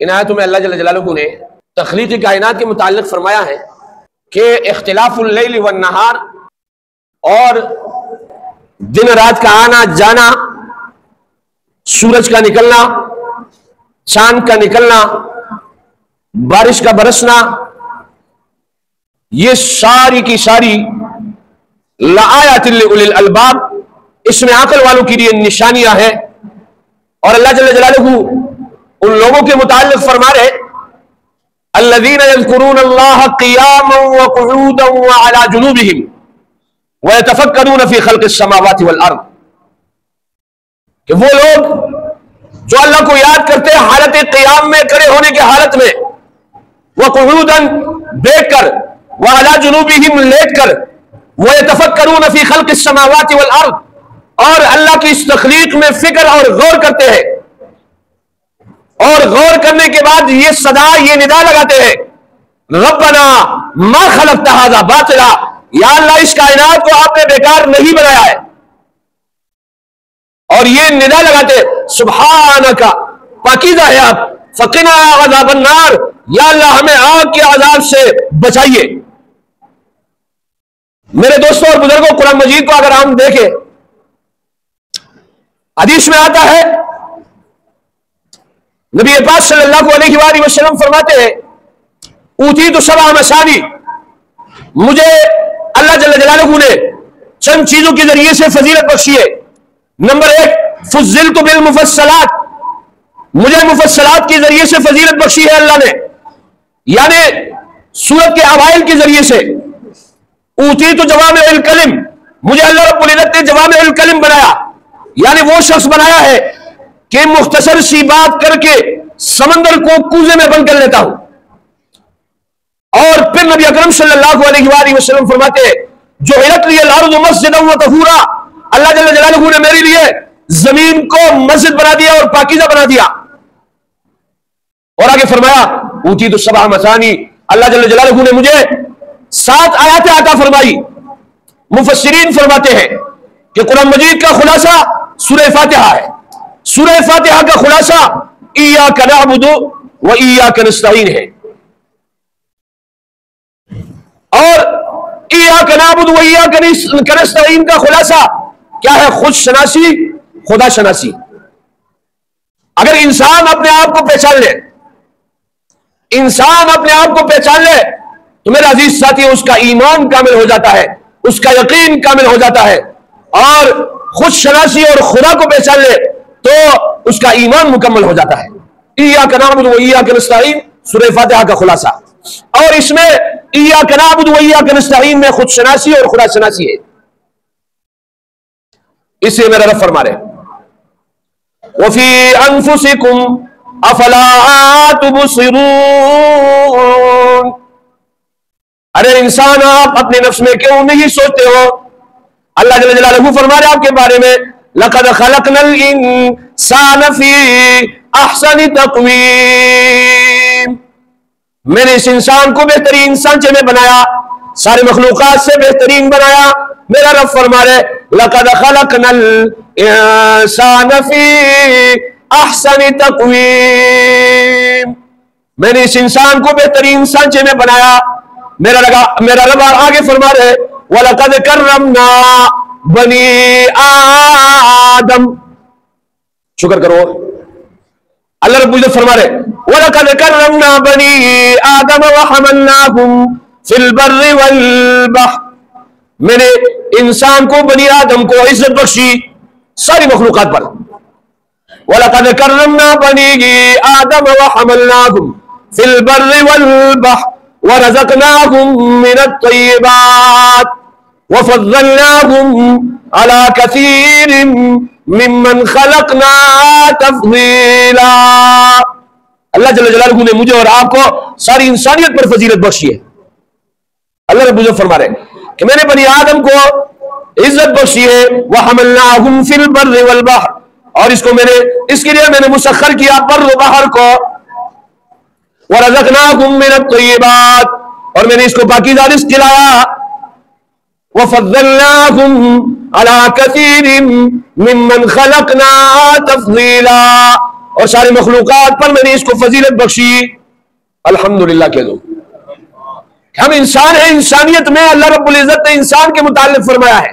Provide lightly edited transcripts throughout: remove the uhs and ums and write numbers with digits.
ان آیتوں میں اللہ جل جلالہ نے تخلیق کائنات کے متعلق فرمایا ہے کہ اختلاف اللیل والنہار اور دن رات کا آنا جانا، سورج کا نکلنا، چاند کا نکلنا، بارش کا برسنا، یہ ساری کی ساری لآیات لأولی الالباب، اس میں عقل والوں کے لیے نشانیاں ہیں۔ اور اللہ جل جلالہ ان لوگوں کے متعلق فرما رہے الذین یذکرون اللہ قیاما وقعودا وعلی جنوبہم ویتفکرون فی خلق السماوات والارض، کہ وہ لوگ جو اللہ کو یاد کرتے ہیں حالت قیام میں، کھڑے ہونے کی حالت میں، وقعودا بیٹھ کر، وعلی جنوبہم لیٹ کر، ویتفکرون فی خلق السماوات والارض، اور اللہ کی اس تخلیق میں فکر اور غور کرتے ہیں، اور غور کرنے کے بعد یہ صدا، یہ ندا لگاتے ہیں ربنا ما خلقت ھذا باطلا، یا اللہ اس کائنات کو آپ نے بیکار نہیں بنایا ہے، اور یہ ندا لگاتے سبحانک، پاکیزہ ہے آپ، فقنا عذاب النار، یا اللہ ہمیں آگ کے عذاب سے بچائیے۔ میرے دوستوں اور بزرگوں، قرآن مجید کو اگر ہم دیکھیں، حدیث میں آتا ہے نبی پاک صلی اللہ علیہ وآلہ وسلم فرماتے ہیں اوتیت سبع مثانی، مجھے اللہ جل جلالہ نے چند چیزوں کے ذریعے سے فضیلت بخشی ہے۔ نمبر 1، فضلت بالمفصلات، مجھے مفصلات کے ذریعے سے فضیلت بخشی ہے اللہ نے، یعنی سورت کے اوائل کے ذریعے سے۔ اوتیت جوامع الکلم، مجھے اللہ رب العزت نے جوامع الکلم بنایا، یعنی وہ شخص بنایا ہے کہ مختصر سی بات کر کے سمندر کو کوزے میں بند کر لیتا ہوں۔ اور پھر نبی اکرم صلی اللہ علیہ وآلہ وسلم فرماتے ہیں جعلت لی الارض مسجدا وطہورا، اللہ جل جلالہ نے میرے لیے زمین کو مسجد بنا دیا اور پاکیزہ بنا دیا۔ اور آگے فرمایا اوتیت السبع مثانی، اللہ جل جلالہ نے مجھے 7 آیات عطا فرمائی۔ مفسرین فرماتے ہیں کہ قرآن مجید کا خلاصہ سورہ فاتحہ ہے، سورہ فاتحہ کا خلاصہ ایاک نعبد و ایاک نستعین ہے، اور ایاک نعبد و ایاک نستعین کا خلاصہ کیا ہے؟ خود شناسی، خدا شناسی۔ اگر انسان اپنے آپ کو پہچان لے، انسان اپنے آپ کو پہچان لے تو میرے عزیز ساتھی اس کا ایمان کامل ہو جاتا ہے، اس کا یقین کامل ہو جاتا ہے، اور خود شناسی اور خدا کو پہچان لے تو اس کا ایمان مکمل ہو جاتا ہے۔ ایاک نعبد و ایاک نستعین سورہ فاتحہ کا خلاصہ، اور اس میں ایاک نعبد و ایاک نستعین میں خود شناسی اور خدا شناسی ہے۔ اس سے میرا رب فرما رہے وفی انفسکم افلا تبصرون، ارے انسان آپ اپنے نفس میں کیوں نہیں سوچتے ہو؟ اللہ جل جلالہ فرما رہے آپ کے بارے میں لقد خلقنا الانسان فی احسن تقویم، میں نے اس انسان کو بہترین سانچے میں بنایا، سارے مخلوقات سے بہترین بنایا۔ میرا رب فرما رہے لقد خلقنا الانسان فی احسن تقویم، میں نے اس انسان کو بہترین سانچے میں بنایا۔ میرا رب آگے فرما رہے وَلَقَدْ كَرَّمْنَا بَنِي آدم، شکر کرو اللہ رب العزت فرما رہے وَلَقَدْ كَرَّمْنَا بَنِي آدم وَحَمَلْنَاهُمْ فِي الْبَرِّ وَالْبَحْرِ، میں نے انسان کو، بنی آدم کو عزت بخشی ساری مخلوقات پر۔ وَلَقَدْ كَرَّمْنَا بَنِي آدم وَحَمَلْنَاهُمْ فِي الْبَرِّ وَالْبَحْرِ وَرَزَقْنَاهُمْ مِنَ الطَّيِّبَاتِ وَفَضَّلْنَاهُمْ عَلَى كَثِيرٍ مِّمَّنْ خَلَقْنَا تَفْضِيلًا۔ اللہ جل جلالہ نے مجھے اور آپ کو ساری انسانیت پر فضیلت بخشی ہے۔ اللہ رب العزت فرما رہے ہیں کہ میں نے بنی آدم کو عزت بخشی ہے، وَحَمَلْنَاهُمْ فِي الْبَرِّ وَالْبَحْرِ، اور اس کے لیے میں نے مسخر کیا بر و بحر کو، وَرَزَقْنَاهُمْ مِنَ الطَّيِّبَاتِ، اور میں نے اس کو پاکیزہ رزق کھلایا، وَفَضَّلْنَاهُمْ عَلَى كَثِيرٍ مِّمَّنْ خَلَقْنَا تَفْضِيلًا، اور ساری مخلوقات پر میں نے اس کو فضیلت بخشی، الحمدللہ کہہ دو۔ ہم انسان ہیں، انسانیت میں اللہ رب العزت نے انسان کے متعلق فرمایا ہے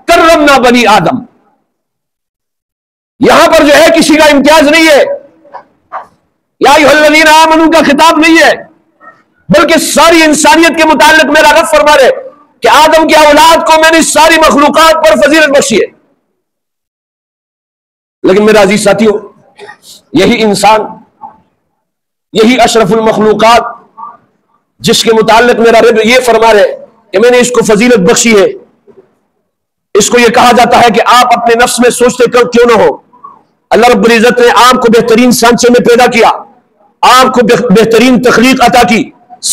کرمنا بنی آدم۔ یہاں پر جو ہے کسی کا امتیاز نہیں ہے، یا ایھا الذین آمنوا کا خطاب نہیں ہے، بلکہ ساری انسانیت کے متعلق میرا رب فرما رہے کہ آدم کی اولاد کو میں نے ساری مخلوقات پر فضیلت بخشی ہے۔ لیکن میرا عزیز ساتھیو، یہی انسان، یہی اشرف المخلوقات جس کے متعلق میرا رب یہ فرما رہے کہ میں نے اس کو فضیلت بخشی ہے، اس کو یہ کہا جاتا ہے کہ آپ اپنے نفس میں سوچتے کیوں نہ ہو، اللہ رب العزت نے آپ کو بہترین سانچے میں پیدا کیا، آپ کو بہترین تخلیق عطا کی،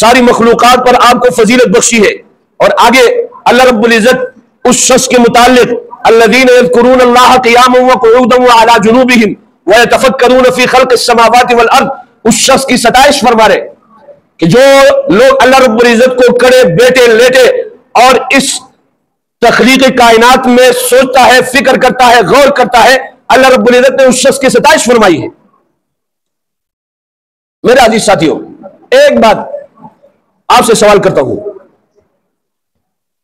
ساری مخلوقات پر آپ کو فضیلت بخشی ہے۔ اور آگے اللہ رب العزت اس شخص کے متعلق الذین یذکرون اللہ قیاما وقعودا وعلی جنوبہم ویتفکرون فی خلق السماوات والارض، اس شخص کی ستائش فرما رہے کہ جو لوگ اللہ رب العزت کو کھڑے بیٹھے لیٹے اور اس تخلیق کائنات میں سوچتا ہے، فکر کرتا ہے، غور کرتا ہے، اللہ رب العزت نے اس شخص کی ستائش فرمائی ہے۔ میرے عزیز ساتھیوں، ایک بات آپ سے سوال کرتا ہوں،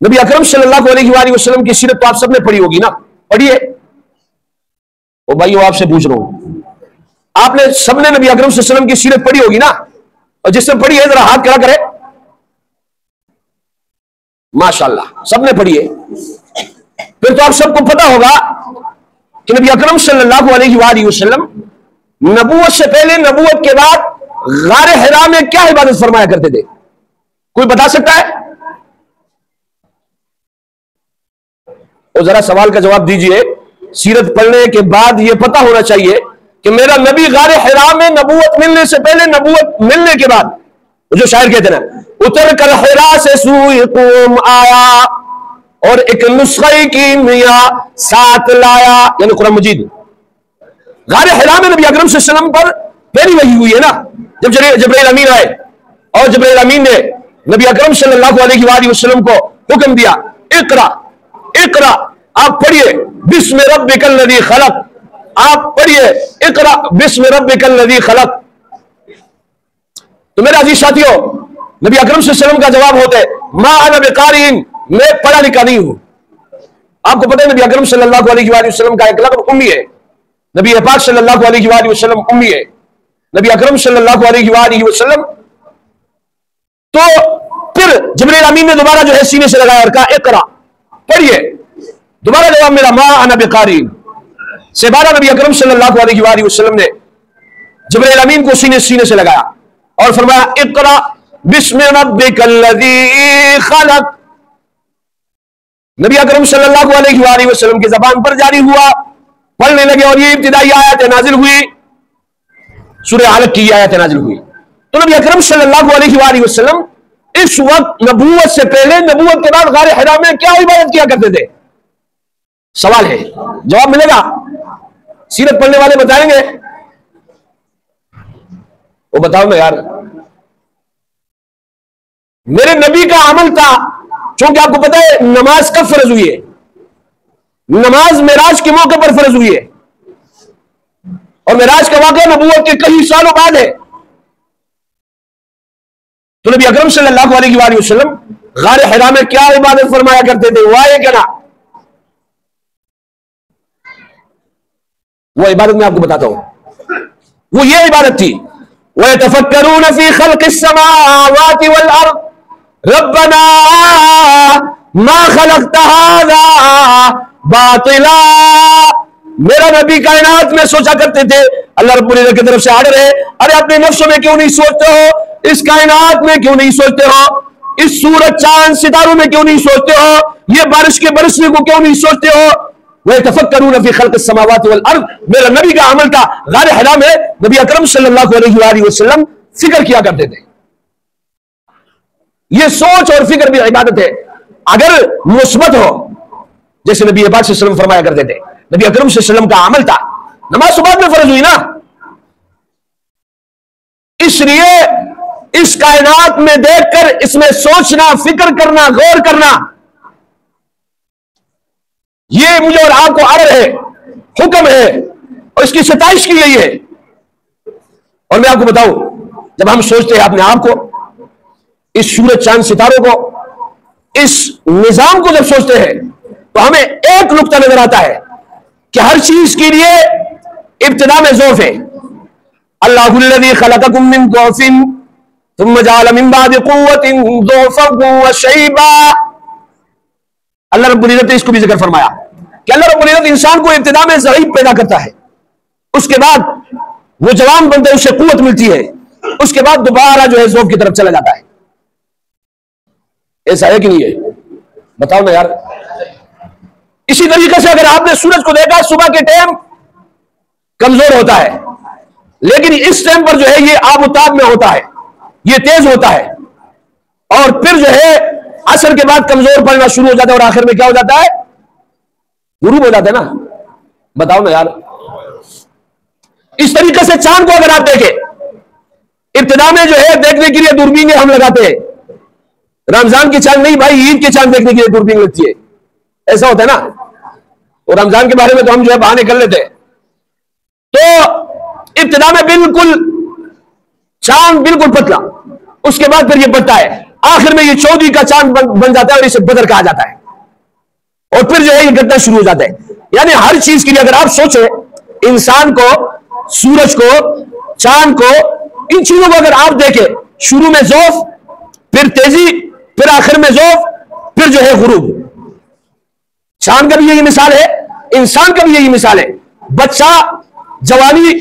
نبی اکرم صلی اللہ علیہ وآلہ وسلم کی سیرت تو آپ سب نے پڑھی ہوگی نا؟ پڑھیے او بھائیو، آپ سے پوچھ رہا ہوں، آپ نے سب نے نبی اکرم صلی اللہ علیہ وسلم کی سیرت پڑھی ہوگی نا؟ اور جس نے پڑھی ہے ذرا ہاتھ کھڑا کرے۔ ماشاءاللہ سب نے پڑھی ہے، پھر تو آپ سب کو پتا ہوگا کہ نبی اکرم صلی اللہ علیہ وآلہ وسلم نبوت سے پہلے، نبوت کے بعد غار حرا میں کیا عبادت فرمایا کرتے تھے؟ کوئی بتا سکتا ہے؟ اور ذرا سوال کا جواب دیجئے۔ سیرت پڑھنے کے بعد یہ پتا ہونا چاہیے کہ میرا نبی غار حرا میں نبوت ملنے سے پہلے، نبوت ملنے کے بعد، جو شاعر کہتے ہیں نا، اتر کر حرا سے سوئے قوم آیا اور ایک نسخے کی میاں ساتھ لایا، یعنی قرآن مجید۔ غار حرا میں نبی اکرم صلی اللہ علیہ وسلم پر پہلی وحی ہوئی ہے نا، جب جبرائیل امین آئے اور جبرائیل امین نے نبی اکرم صلی اللہ علیہ وآلہ وسلم کو حکم دیا، اقرا اقرا، آپ پڑھیے بسم ربک الذی خلق، آپ پڑھیے اقرا بسم ربک الذی خلق۔ تو میرے عزیز ساتھیوں، نبی اکرم صلی اللہ علیہ وسلم کا جواب ہوتا ہے ما انا بقاری، میں پڑھا لکھا نہیں ہوں۔ آپ کو پتہ ہے نبی اکرم صلی اللہ علیہ وآلہ وسلم کا ایک لقب امی ہے، نبی پاک صلی اللہ علیہ وآلہ وسلم امی ہے، نبی اکرم صلی اللہ علیہ وآلہ وسلم۔ تو پھر جبرائیل امین نے دوبارہ جو ہے سینے سے لگایا اور کہا اقرا، پڑھیے۔ دوبارہ جواب میرا ما انا بقاری سے بارہ نبی اکرم صلی اللہ علیہ وآلہ وسلم نے جبرائیل امین کو سینے سے لگایا اور فرمایا اقرا بسم ربک الذی خلق۔ نبی اکرم صلی اللہ علیہ وآلہ وسلم کی زبان پر جاری ہوا، پڑھنے لگے، اور یہ ابتدائی آیت نازل ہوئی، سورہ علق کی آیت نازل ہوئی۔ تو نبی اکرم صلی اللہ علیہ وآلہ وسلم اس وقت نبوت سے پہلے، نبوت کے بعد غار حرا میں کیا عبادت کیا کرتے تھے؟ سوال ہے، جواب ملے گا؟ سیرت پڑھنے والے بتائیں گے؟ وہ بتاؤ نا یار۔ میرے نبی کا عمل تھا، چونکہ آپ کو پتا ہے نماز کب فرض ہوئی ہے؟ نماز معراج کے موقع پر فرض ہوئی ہے، اور معراج کا واقعہ نبوت کے کئی سالوں بعد ہے۔ تو نبی اکرم صلی اللہ علیہ وآلہ وسلم غار حرا میں کیا عبادت فرمایا کرتے تھے؟ وہ ہے کیا نا؟ وہ عبادت میں آپ کو بتاتا ہوں، وہ یہ عبادت تھی وَيَتَفَكَّرُونَ فِي خَلْقِ السَّمَاوَاتِ وَالْأَرْضِ رَبَّنَا مَا خَلَقْتَ هَذَا بَاطِلًا۔ میرا نبی کائنات میں سوچا کرتے تھے، اللہ رب العزت کی طرف سے آرڈر ہے، ارے اپنے نفسوں میں کیوں نہیں سوچتے ہو؟ اس کائنات میں کیوں نہیں سوچتے ہو؟ اس سورج چاند ستاروں میں کیوں نہیں سوچتے ہو؟ یہ بارش کے برسنے کو کیوں نہیں سوچتے ہو؟ وَيَتَفَكَّرُونَ فِي خَلْقِ السَّمَاوَاتِ وَالْأَرْضِ۔ میرا نبی کا عمل تھا، غار حرا میں نبی اکرم صلی اللہ علیہ وآلہ وسلم فکر کیا کرتے تھے۔ یہ سوچ اور فکر بھی عبادت ہے، اگر مثبت ہو، جیسے نبی پاک صلی اللہ علیہ وسلم فرمایا کرتے تھے۔ نبی اکرم صلی اللہ علیہ وسلم کا عمل تھا، نماز صبح میں فرض ہوئی نا، اس لیے اس کائنات میں دیکھ کر اس میں سوچنا، فکر کرنا، غور کرنا، یہ مجھے اور آپ کو امر ہے، حکم ہے، اور اس کی ستائش کی گئی ہے اور میں آپ کو بتاؤں، جب ہم سوچتے ہیں اپنے آپ کو، اس سورج چاند ستاروں کو، اس نظام کو جب سوچتے ہیں تو ہمیں ایک نقطہ نظر آتا ہے کہ ہر چیز کے لیے ابتدا میں ضعف ہے. اللہ الذی خلقکم من ضعف ثم جعل من بعد قوت ضعفا وشیبا. اللہ رب العزت نے اس کو بھی ذکر فرمایا کہ اللہ رب العزت انسان کو ابتدا میں ضعیف پیدا کرتا ہے، اس کے بعد وہ جوان بنتا ہے، اسے قوت ملتی ہے، اس کے بعد دوبارہ جو ہے ضعف کی طرف چلا جاتا ہے. ایسا ہے کہ نہیں ہے؟ بتاؤ نا یار. اسی طریقے سے اگر آپ نے سورج کو دیکھا، صبح کے ٹائم کمزور ہوتا ہے، لیکن اس ٹائم پر جو ہے یہ آب و تاب میں ہوتا ہے، یہ تیز ہوتا ہے، اور پھر جو ہے عصر کے بعد کمزور پڑنا شروع ہو جاتا ہے، اور آخر میں کیا ہو جاتا ہے؟ غروب ہو جاتا ہے نا. بتاؤ نا یار. اس طریقے سے چاند کو اگر آپ دیکھیں، ابتدا میں جو ہے دیکھنے کے لیے دوربینیں ہم لگاتے ہیں. رمضان کی چاند نہیں بھائی، عید کے چاند دیکھنے کے لیے دوربین لگتی ہے. ایسا ہوتا ہے نا. اور رمضان کے بارے میں تو ہم جو ہے بہانے کر لیتے ہیں. تو ابتدا میں بالکل چاند بالکل پتلا، اس کے بعد پھر یہ بڑھتا ہے، آخر میں یہ 14 کا چاند بن جاتا ہے اور اسے بدر کہا جاتا ہے، اور پھر جو ہے یہ گھٹنا شروع ہو جاتا ہے. یعنی ہر چیز کے لیے اگر آپ سوچیں، انسان کو، سورج کو، چاند کو، ان چیزوں کو اگر آپ دیکھیں، شروع میں ضعف، پھر تیزی، پھر آخر میں ضعف، پھر جو ہے غروب. چاند کا بھی یہی مثال ہے، انسان کا بھی یہی مثال ہے. بچہ، جوانی،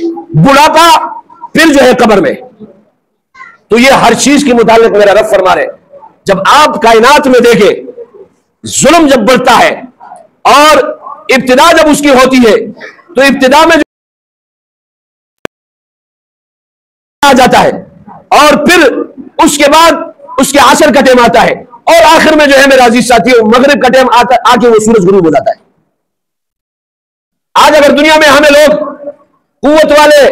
بڑھاپا، پھر جو ہے قبر میں. تو یہ ہر چیز کے متعلق میرا رب فرما رہے، جب آپ کائنات میں دیکھیں، ظلم جب بڑھتا ہے اور ابتدا جب اس کی ہوتی ہے، تو ابتدا میں آ جاتا ہے، اور پھر اس کے بعد اس کے عصر کا ٹائم آتا ہے، اور آخر میں جو ہے میرا عزیز ساتھیوں مغرب کا ٹائم آ کے وہ سورج غروب ہو جاتا ہے. آج اگر دنیا میں ہمیں لوگ قوت والے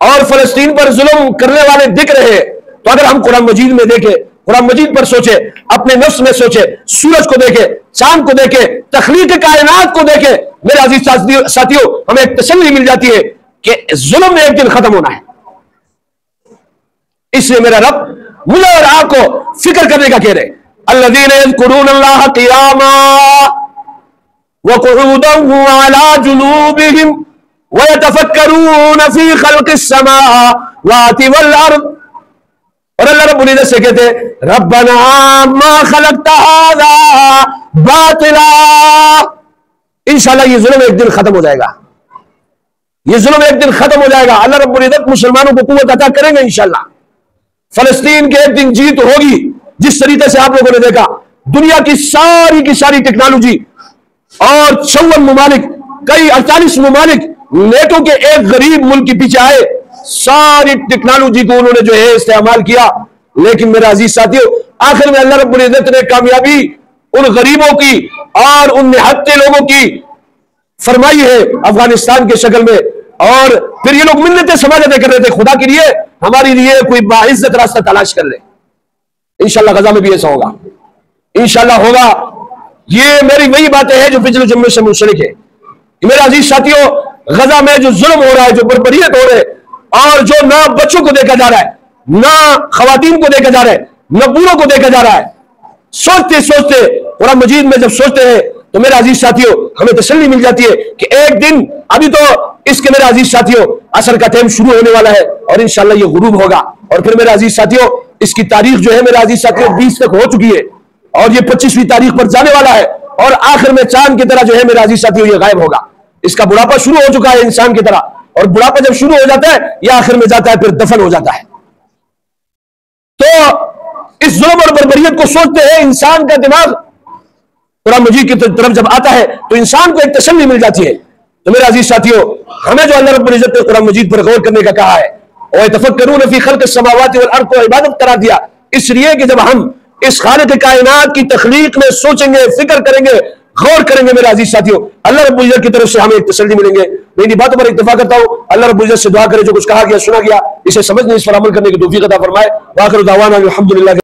اور فلسطین پر ظلم کرنے والے دکھ رہے، تو اگر ہم قرآن مجید میں دیکھیں، قرآن مجید پر سوچے، اپنے نفس میں سوچے، سورج کو دیکھے، چاند کو دیکھے، تخلیق کائنات کو دیکھے، میرے عزیز ساتھیوں ہمیں ایک تسلی مل جاتی ہے کہ ظلم ایک دن ختم ہونا ہے. اس لیے میرا رب مجھے اور آپ کو فکر کرنے کا کہہ رہے، الذین یذکرون اللہ قیاما وقعودا وعلی جنوبہم وَيَتَفَكَّرُونَ فِي خَلْقِ السَّمَاوَاتِ وَالْأَرْضِ. اور اللہ رب العزت سے کہتے ربنا ما خلقت هذا باطلا. انشاءاللہ یہ ظلم ایک دن ختم ہو جائے گا، یہ ظلم ایک دن ختم ہو جائے گا. اللہ رب العزت مسلمانوں کو قوت عطا کریں گے انشاءاللہ. فلسطین کے ایک دن جیت ہوگی. جس طریقے سے آپ لوگوں نے دیکھا، دنیا کی ساری ٹیکنالوجی اور 54 ممالک، کئی 48 ممالک نیٹو کے ایک غریب ملک کے پیچھے آئے، ساری ٹیکنالوجی کو انہوں نے جو ہے استعمال کیا. لیکن میرے عزیز ساتھیوں آخر میں اللہ رب العزت نے کامیابی ان غریبوں کی اور ان نہتے لوگوں کی فرمائی ہے افغانستان کے شکل میں. اور پھر یہ لوگ منتیں سماجتیں کر رہے تھے، خدا کے لیے ہمارے لیے کوئی باعزت راستہ تلاش کر لے. انشاءاللہ غزہ میں بھی ایسا ہوگا، انشاءاللہ ہوگا. یہ میری وہی باتیں ہیں جو پچھلے جمعے سے منسلک ہے. میرے عزیز ساتھیوں غزہ میں جو ظلم ہو رہا ہے، جو بربریت ہو رہے ہے، اور جو نہ بچوں کو دیکھا جا رہا ہے، نہ خواتین کو دیکھا جا رہا ہے، نہ بوڑھوں کو دیکھا جا رہا ہے، سوچتے سوچتے قرآن مجید میں جب سوچتے ہیں تو میرے عزیز ساتھیوں ہمیں تسلی مل جاتی ہے کہ ایک دن، ابھی تو اس کے میرے عزیز ساتھیوں عصر کا ٹائم شروع ہونے والا ہے، اور انشاءاللہ یہ غروب ہوگا. اور پھر میرے عزیز ساتھیوں اس کی تاریخ جو ہے میرے عزیز ساتھیوں 20 تک ہو چکی ہے، اور یہ 25ویں تاریخ پر جانے والا ہے، اور آخر میں چاند کی طرح جو ہے میرے عزیز ساتھیوں یہ غائب ہوگا. اس کا بڑھاپا شروع ہو چکا ہے انسان کی طرح، اور بڑھاپا جب شروع ہو جاتا ہے یہ آخر میں جاتا ہے پھر دفن ہو جاتا ہے. تو اس ظلم اور بربریت کو سوچتے ہیں انسان کا دماغ قرآن مجید کی طرف جب آتا ہے تو انسان کو ایک تسلی مل جاتی ہے. تو میرے عزیز ساتھیوں ہمیں جو اللہ رب العزت نے قرآن مجید پر غور کرنے کا کہا ہے، وَيَتَفَكَّرُونَ فِي خَلْقِ السَّمَاوَاتِ وَالْأَرْضِ کو عبادت قرار دیا، اس لیے کہ جب ہم اس خالق کائنات کی تخلیق میں سوچیں گے، فکر کریں گے، غور کریں گے، میرے عزیز ساتھیوں اللہ رب العزت کی طرف سے ہمیں ایک تسلی ملیں گے. میں انہی باتوں پر اتفاق کرتا ہوں. اللہ رب العزت سے دعا کرے جو کچھ کہا گیا سنا گیا اسے سمجھنے، اس پر عمل کرنے کی توفیق عطا فرمائے. وآخر دعوانا الحمدللہ.